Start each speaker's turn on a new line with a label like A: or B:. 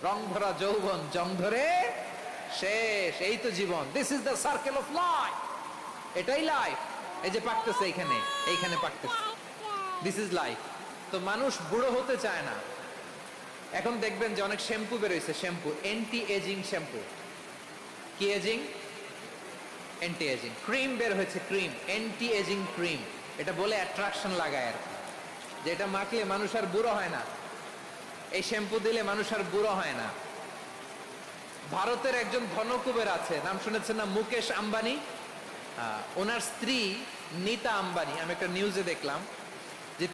A: রং ধরা যৌবন জং ধরে শেষ, এই তো জীবন। This is the circle of life, এটাই লাইফ। এই যে পাকতেছে এইখানে, এইখানে পাকতেছে, দিস ইজ লাইফ। তো মানুষ বুড়ো হতে চায় না। এখন দেখবেন যে অনেক শ্যাম্পু বেরোইছে, শ্যাম্পু অ্যান্টি এজিং শ্যাম্পু। কি এজিং? Anti ageing. ক্রিম বের হয়েছে, ক্রিম অ্যান্টি এজিং ক্রিম। এটা বলে অ্যাট্রাকশন লাগায় আর কি, যে এটা মাখলে মানুষ আর বুড়ো হয় না, এই শ্যাম্পু দিলে মানুষ আর বুড়ো হয় না। ভারতের একজন ধনকুবের আছে, নাম শুনেছেন না? মুকেশ আম্বানি। ওনার স্ত্রী নীতা আম্বানি, আমি একটা নিউজে দেখলাম,